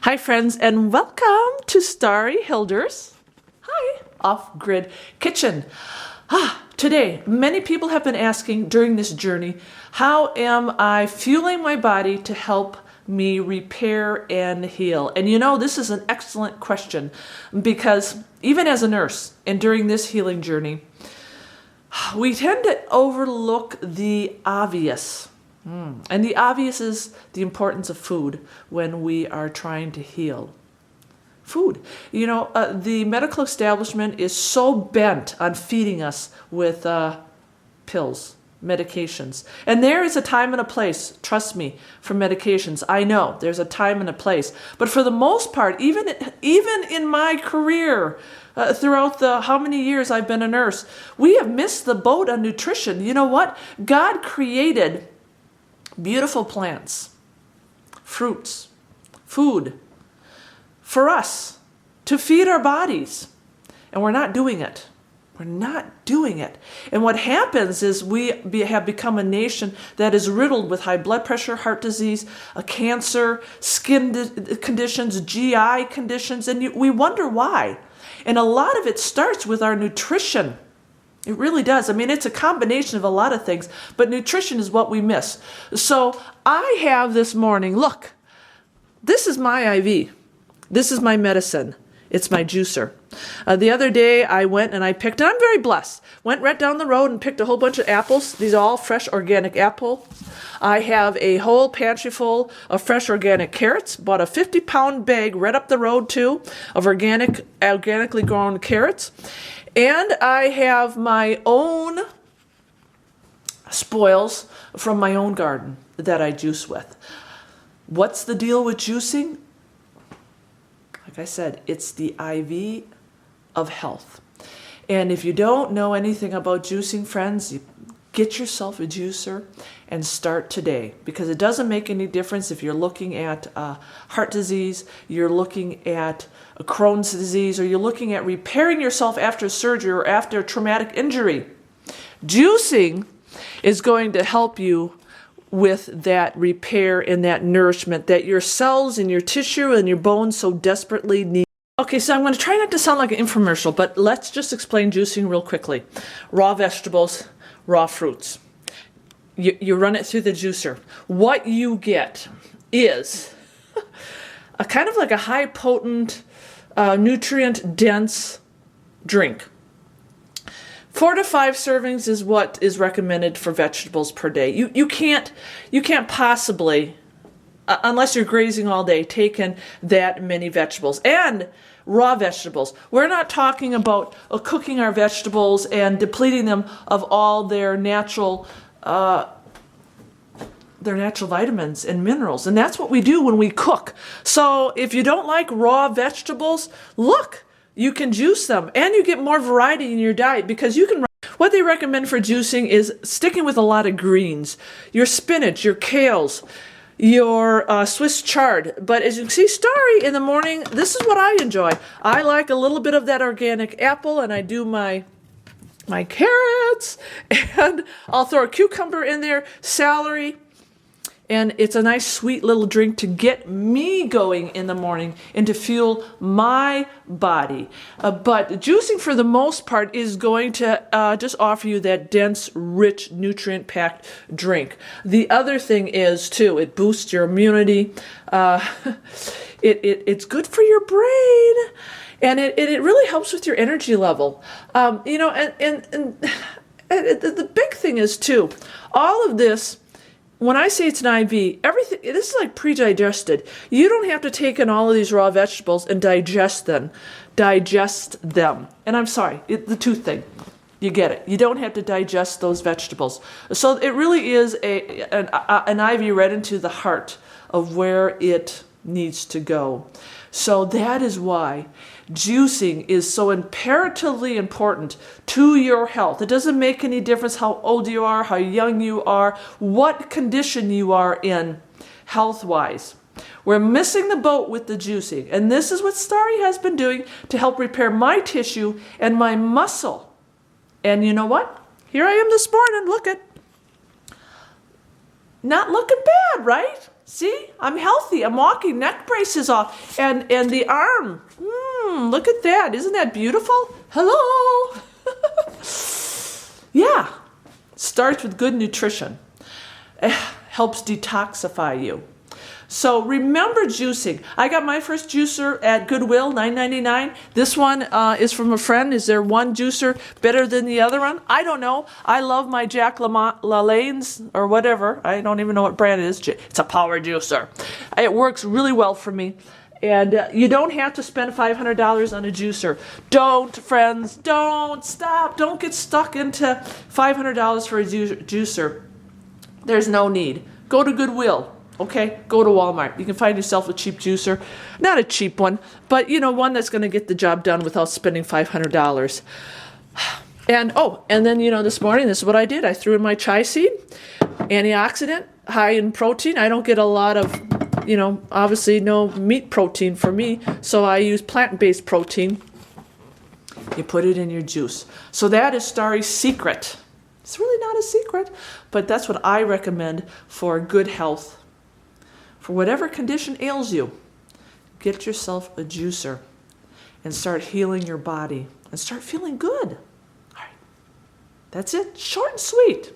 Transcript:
Hi friends, and welcome to Starry Hilder's Off-Grid Kitchen. Today, many people have been asking during this journey, how am I fueling my body to help me repair and heal? And you know, this is an excellent question because even as a nurse and during this healing journey, we tend to overlook the obvious. And the obvious is the importance of food when we are trying to heal. Food. You know, the medical establishment is so bent on feeding us with pills, medications. And there is a time and a place, trust me, for medications. I know there's a time and a place. But for the most part, even in my career, throughout the how many years I've been a nurse, we have missed the boat on nutrition. You know what? God created beautiful plants, fruits, food for us to feed our bodies. And we're not doing it. We're not doing it. And what happens is we have become a nation that is riddled with high blood pressure, heart disease, cancer, skin conditions, GI conditions, and we wonder why. And a lot of it starts with our nutrition. It really does. I mean, it's a combination of a lot of things, but nutrition is what we miss. So I have this morning, look, this is my IV. This is my medicine. It's my juicer. The other day I went and I picked, and I'm very blessed, went right down the road and picked a whole bunch of apples. These are all fresh organic apples. I have a whole pantry full of fresh organic carrots. Bought a 50-pound bag right up the road too of organically grown carrots. And I have my own spoils from my own garden that I juice with. What's the deal with juicing? Like I said, it's the IV of health. And if you don't know anything about juicing, friends, you get yourself a juicer and start today, because it doesn't make any difference if you're looking at heart disease, you're looking at Crohn's disease, or you're looking at repairing yourself after surgery or after a traumatic injury. Juicing is going to help you with that repair and that nourishment that your cells and your tissue and your bones so desperately need. Okay, so I'm going to try not to sound like an infomercial, but let's just explain juicing real quickly. Raw vegetables, raw fruits. You run it through the juicer. What you get is a kind of like a high potent, nutrient dense drink. 4 to 5 servings is what is recommended for vegetables per day. You can't possibly, unless you're grazing all day, take in that many vegetables. And raw vegetables. We're not talking about cooking our vegetables and depleting them of all their natural vitamins and minerals. And that's what we do when we cook. So if you don't like raw vegetables, look, you can juice them and you get more variety in your diet, because you can. What they recommend for juicing is sticking with a lot of greens, your spinach, your kales, your Swiss chard. But as you can see, Starry in the morning, this is what I enjoy. I like a little bit of that organic apple, and I do my carrots, and I'll throw a cucumber in there, celery, and it's a nice sweet little drink to get me going in the morning and to fuel my body. But juicing for the most part is going to just offer you that dense, rich, nutrient-packed drink. The other thing is, too, it boosts your immunity. It's good for your brain. And it really helps with your energy level. You know, and the big thing is, too, all of this, when I say it's an IV, everything, this is like pre-digested. You don't have to take in all of these raw vegetables and digest them. And I'm sorry, the tooth thing. You get it. You don't have to digest those vegetables. So it really is an IV right into the heart of where it needs to go. So that is why juicing is so imperatively important to your health. It doesn't make any difference how old you are, how young you are, what condition you are in health-wise. We're missing the boat with the juicing. And this is what Starry has been doing to help repair my tissue and my muscle. And you know what? Here I am this morning, not looking bad, right? See, I'm healthy. I'm walking, neck braces off, and the arm. Look at that. Isn't that beautiful? Hello. Yeah. Starts with good nutrition. Helps detoxify you. So remember juicing. I got my first juicer at Goodwill, $9.99. This one is from a friend. Is there one juicer better than the other one? I don't know. I love my Jack LaLanne's or whatever. I don't even know what brand it is. It's a power juicer. It works really well for me. And you don't have to spend $500 on a juicer. Don't, friends. Don't stop. Don't get stuck into $500 for a juicer. There's no need. Go to Goodwill. Okay, go to Walmart. You can find yourself a cheap juicer. Not a cheap one, but one that's going to get the job done without spending $500. And then this morning, this is what I did. I threw in my chai seed, antioxidant, high in protein. I don't get a lot of, obviously no meat protein for me, so I use plant-based protein. You put it in your juice. So that is Starry's secret. It's really not a secret, but that's what I recommend for good health. For whatever condition ails you, get yourself a juicer and start healing your body and start feeling good. All right. That's it. Short and sweet.